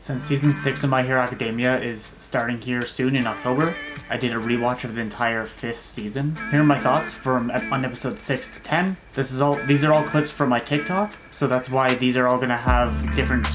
Since Season 6 of My Hero Academia is starting here soon in October, I did a rewatch of the entire 5th season. Here are my thoughts on episodes 6 to 10. These are all clips from my TikTok, so that's why these are all going to have different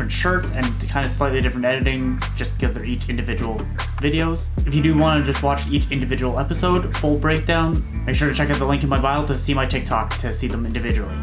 shirts and kind of slightly different editing, just because they're each individual videos. If you do want to just watch each individual episode, full breakdown, make sure to check out the link in my bio to see my TikTok to see them individually.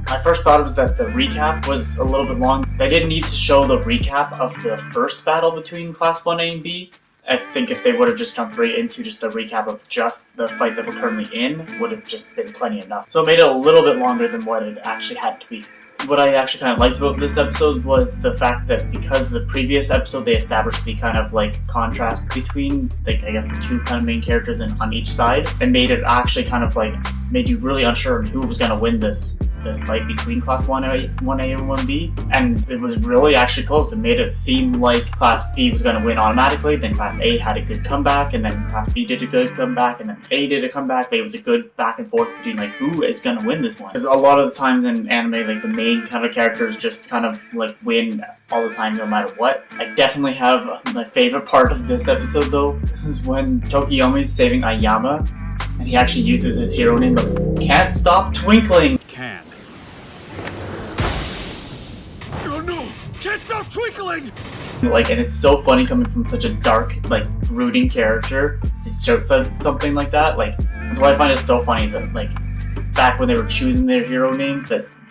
My first thought was that the recap was a little bit long. They didn't need to show the recap of the first battle between Class 1A and B. I think if they would have just jumped right into just a recap of just the fight that we're currently in, would have just been plenty enough. So it made it a little bit longer than what it actually had to be. What I actually kind of liked about this episode was the fact that because the previous episode they established the kind of like contrast between I guess the two kind of main characters on each side, and made it actually kind of like made you really unsure who was going to win this fight between Class 1A and 1B, and it was really actually close. It made it seem like Class B was going to win automatically, then Class A had a good comeback, and then Class B did a good comeback, and then A did a comeback. It was a good back and forth between like who is going to win this one. Because a lot of the times in anime, like the main kind of characters just kind of like win all the time no matter what. I definitely have my favorite part of this episode though, is when Tokiyomi's saving Ayama, and he actually uses his hero name of Can't Stop Twinkling. Can't stop twinkling! Like, and it's so funny coming from such a dark, like, brooding character to show something like that. Like, that's why I find it so funny that, like, back when they were choosing their hero names,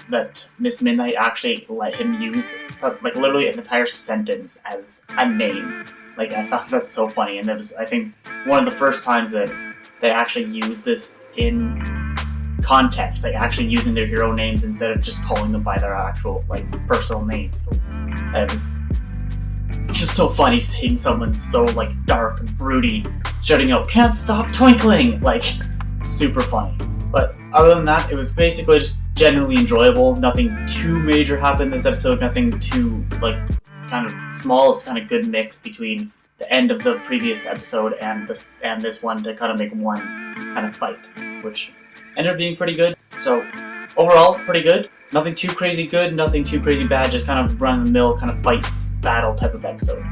that Miss Midnight actually let him use, like, literally an entire sentence as a name. Like, I found that so funny, and it was, I think, one of the first times that they actually used this in context, like actually using their hero names instead of just calling them by their actual like personal names. So it was just so funny seeing someone so like dark and broody shouting out "Can't stop twinkling!" Like super funny. But other than that, it was basically just generally enjoyable. Nothing too major happened this episode, nothing too like kind of small. It's kind of good mix between the end of the previous episode and this one to kind of make one kind of fight, which ended up being pretty good. So overall, pretty good. Nothing too crazy good, nothing too crazy bad, just kind of run-of-the-mill kind of fight battle type of episode.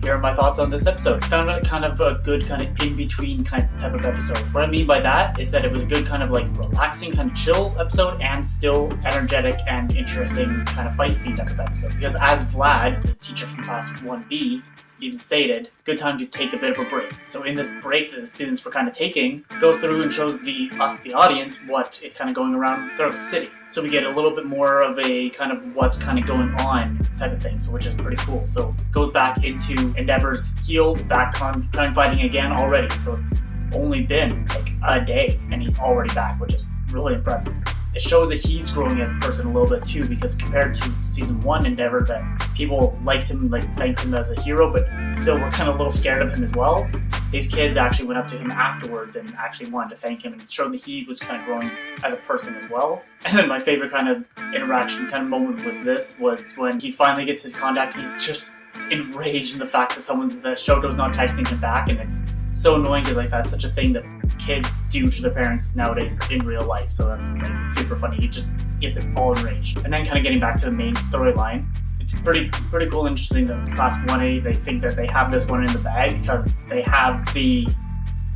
Here are my thoughts on this episode. Found it kind of a good kind of in-between kind of type of episode. What I mean by that is that it was a good kind of like relaxing, kind of chill episode, and still energetic and interesting kind of fight scene type of episode. Because as Vlad, the teacher from Class 1B, even stated, good time to take a bit of a break. So in this break that the students were kind of taking, goes through and shows us, the audience, what is kind of going around throughout the city. So we get a little bit more of a kind of what's kind of going on type of thing, so which is pretty cool. So goes back into Endeavor's healed, back on trying fighting again already. So it's only been like a day and he's already back, which is really impressive. It shows that he's growing as a person a little bit too, because compared to Season 1 Endeavor, that people liked him, like thanked him as a hero, but still were kind of a little scared of him as well. These kids actually went up to him afterwards and actually wanted to thank him, and showed that he was kind of growing as a person as well. And then my favorite kind of interaction kind of moment with this was when he finally gets his contact. He's just enraged in the fact that the Shoto's not texting him back, and it's so annoying because like that's such a thing that kids do to their parents nowadays in real life. So that's like super funny. He just gets it all enraged. And then kind of getting back to the main storyline, it's pretty cool and interesting that the Class 1A, they think that they have this one in the bag because they have the,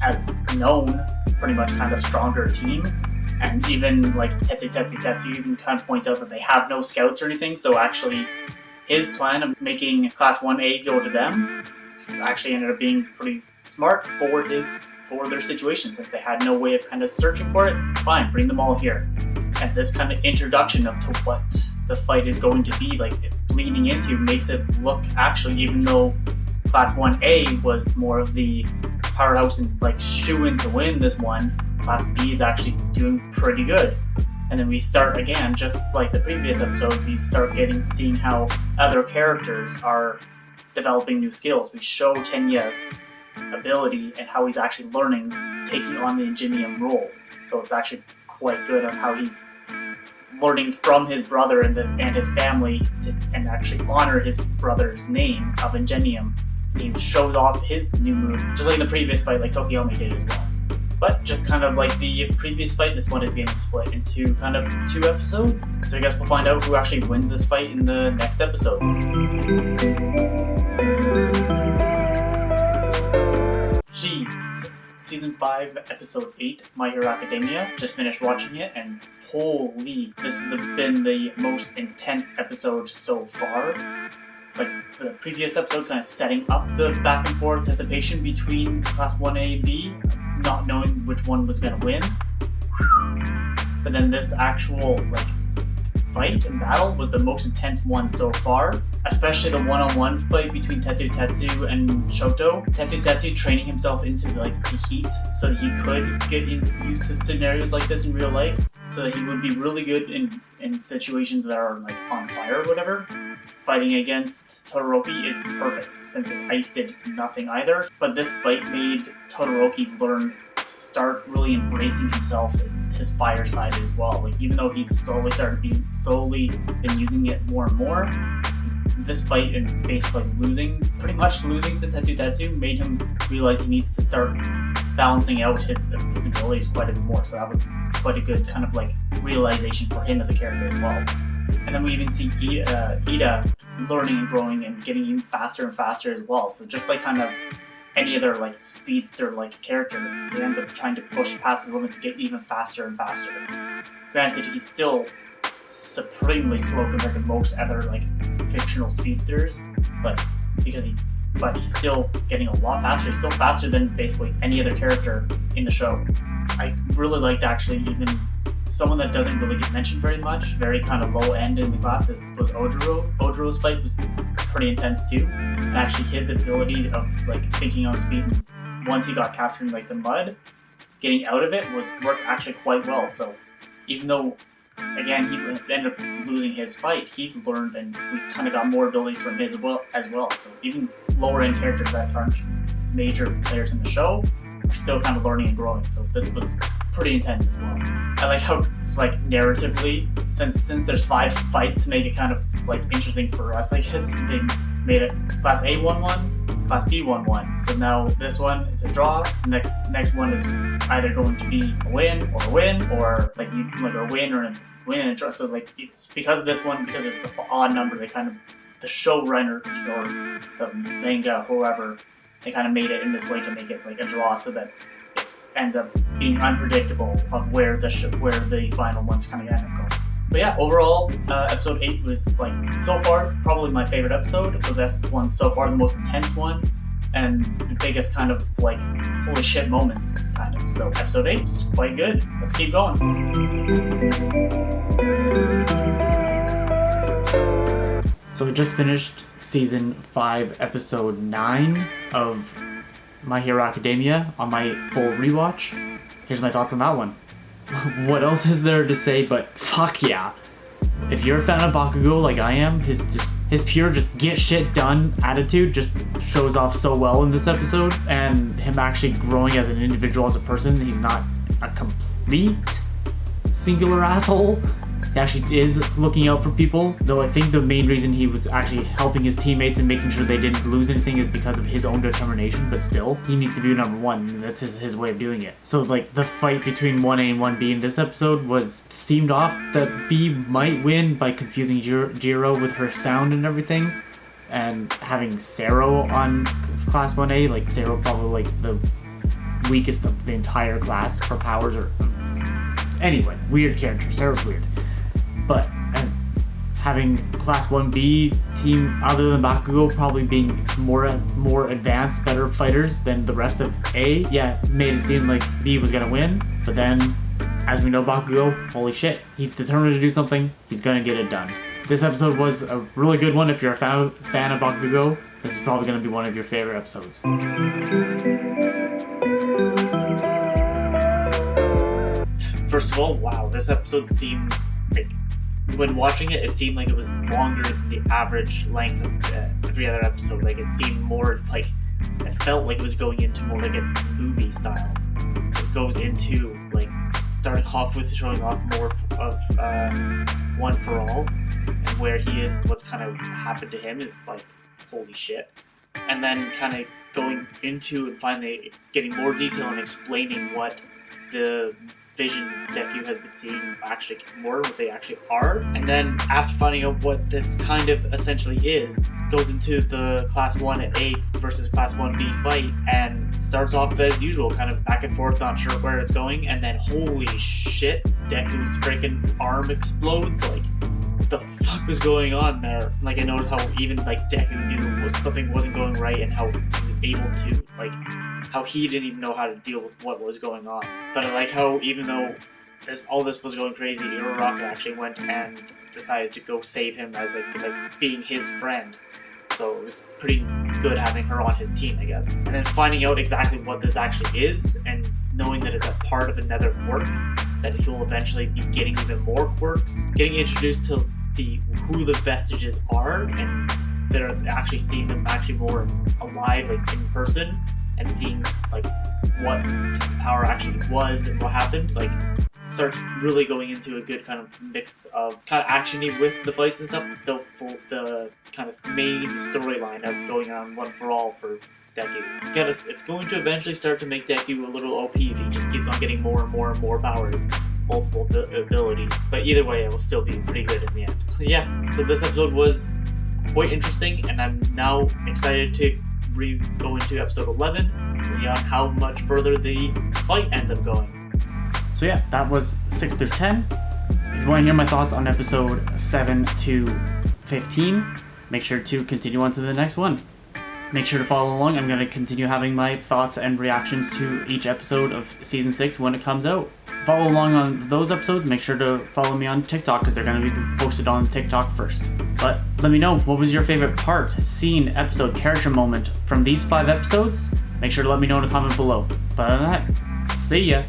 as known, pretty much kind of stronger team. And even like Tetsu even kind of points out that they have no scouts or anything. So actually his plan of making Class 1A go to them actually ended up being pretty smart for their situation, since they had no way of kind of searching for it. Fine, bring them all here. And this kind of introduction of to what the fight is going to be like leaning into makes it look, actually, even though Class 1A was more of the powerhouse and like shoo-in to win this one, Class B is actually doing pretty good. And then we start again, just like the previous episode, we start seeing how other characters are developing new skills. We show Tenya's ability and how he's actually learning, taking on the Ingenium role. So it's actually quite good on how he's learning from his brother and his family and actually honor his brother's name of Ingenium he showed off his new move, just like in the previous fight, like Tokiomi did as well. But just kind of like the previous fight, this one is getting split into kind of 2 episodes. So I guess we'll find out who actually wins this fight in the next episode. Jeez. Season 5, Episode 8, My Hero Academia. Just finished watching it, and holy, this has been the most intense episode so far. Like, the previous episode kind of setting up the back and forth anticipation between Class 1A and B, not knowing which one was going to win. But then this actual, like, fight and battle was the most intense one so far, especially the one-on-one fight between Tetsu and Shoto. Tetsu training himself into like the heat so that he could get used to scenarios like this in real life, so that he would be really good in situations that are like on fire or whatever. Fighting against Todoroki is perfect since his ice did nothing either, but this fight made Todoroki learn to start really embracing himself, his fire side as well. Like, even though he's slowly been using it more and more, this fight and basically pretty much losing to Tetsu made him realize he needs to start balancing out his abilities quite a bit more. So that was quite a good kind of like realization for him as a character as well. And then we even see Ida learning and growing and getting even faster and faster as well. So just like kind of any other like speedster like character, he ends up trying to push past his limit to get even faster and faster. Granted, he's still supremely slow compared to most other like fictional speedsters, but he's still getting a lot faster. He's still faster than basically any other character in the show. I really liked actually even someone that doesn't really get mentioned very much, very kind of low end in the class, it was Ojiro. Ojiro's fight was pretty intense too. And actually his ability of like thinking on speed, once he got captured in like the mud, getting out of it worked actually quite well. So even though again he ended up losing his fight, he learned and we kind of got more abilities from his as well. So even lower end characters that aren't major players in the show are still kind of learning and growing. So this was pretty intense as well. I like how like narratively, since there's 5 fights to make it kind of like interesting for us, I guess they made it Class A 1-1, Class B 1-1. So now this one it's a draw. The next one is either going to be a win, or like a win and a draw. So like it's because of this one, because it's the odd number, they kind of the showrunners or the manga whoever, they kind of made it in this way to make it like a draw, so that it ends up being unpredictable of where the final one's kind of end up going. But yeah, overall, episode 8 was like so far probably my favorite episode, the best one so far, the most intense one, and the biggest kind of like holy shit moments kind of. So episode 8 was quite good. Let's keep going. So we just finished Season 5, Episode 9 of My Hero Academia on my full rewatch. Here's my thoughts on that one. What else is there to say but fuck yeah. If you're a fan of Bakugo like I am, his pure just get shit done attitude just shows off so well in this episode, and him actually growing as an individual, as a person. He's not a complete singular asshole. He actually is looking out for people, though I think the main reason he was actually helping his teammates and making sure they didn't lose anything is because of his own determination, but still, he needs to be number 1, that's his way of doing it. So like, the fight between 1A and 1B in this episode seemed off that B might win by confusing Jiro with her sound and everything, and having Sero on Class 1A, like Sero probably like the weakest of the entire class for powers, or anyway, weird character, Sero's weird. But having Class 1B team, other than Bakugo, probably being more advanced, better fighters than the rest of A, yeah, made it seem like B was gonna win. But then, as we know Bakugo, holy shit, he's determined to do something, he's gonna get it done. This episode was a really good one. If you're a fan of Bakugo, this is probably gonna be one of your favorite episodes. First of all, wow, this episode seemed like, when watching it, it seemed like it was longer than the average length of every other episode. Like, it seemed more like, it felt like it was going into more like a movie style. It goes into, like, starting off with showing off more of One for All, and where he is and what's kind of happened to him is like, holy shit. and then kind of going into and finally getting more detail and explaining what the visions Deku has been seeing actually were, what they actually are. And then after finding out what this kind of essentially is, goes into the Class 1A versus Class 1B fight and starts off as usual, kind of back and forth, not sure where it's going, and then holy shit, Deku's freaking arm explodes. Like, what the fuck was going on there? Like, I noticed how even like Deku knew something wasn't going right and how he was able to, like, how he didn't even know how to deal with what was going on. But I like how even though all this was going crazy, Uraraka actually went and decided to go save him as like being his friend. So it was pretty good having her on his team, I guess. And then finding out exactly what this actually is and knowing that it's a part of another quirk, that he'll eventually be getting even more quirks, getting introduced to who the vestiges are, and that are actually seeing them actually more alive, like in person, and seeing like what the power actually was and what happened. Like, starts really going into a good kind of mix of kind of actiony with the fights and stuff, but still full the kind of main storyline of going on one for all for Deku. It's going to eventually start to make Deku a little OP if he just keeps on getting more and more and more powers, multiple abilities. But either way, it will still be pretty good in the end. Yeah, so this episode was quite interesting, and I'm now excited to go into episode 11 to see on how much further the fight ends up going. So yeah, that was 6 through 10. If you want to hear my thoughts on episode 7 to 15, make sure to continue on to the next one. Make sure to follow along. I'm going to continue having my thoughts and reactions to each episode of Season 6 when it comes out. Follow along on those episodes. Make sure to follow me on TikTok because they're going to be posted on TikTok first. But let me know, what was your favorite part, scene, episode, character moment from these 5 episodes? Make sure to let me know in a comment below. But other than that, see ya!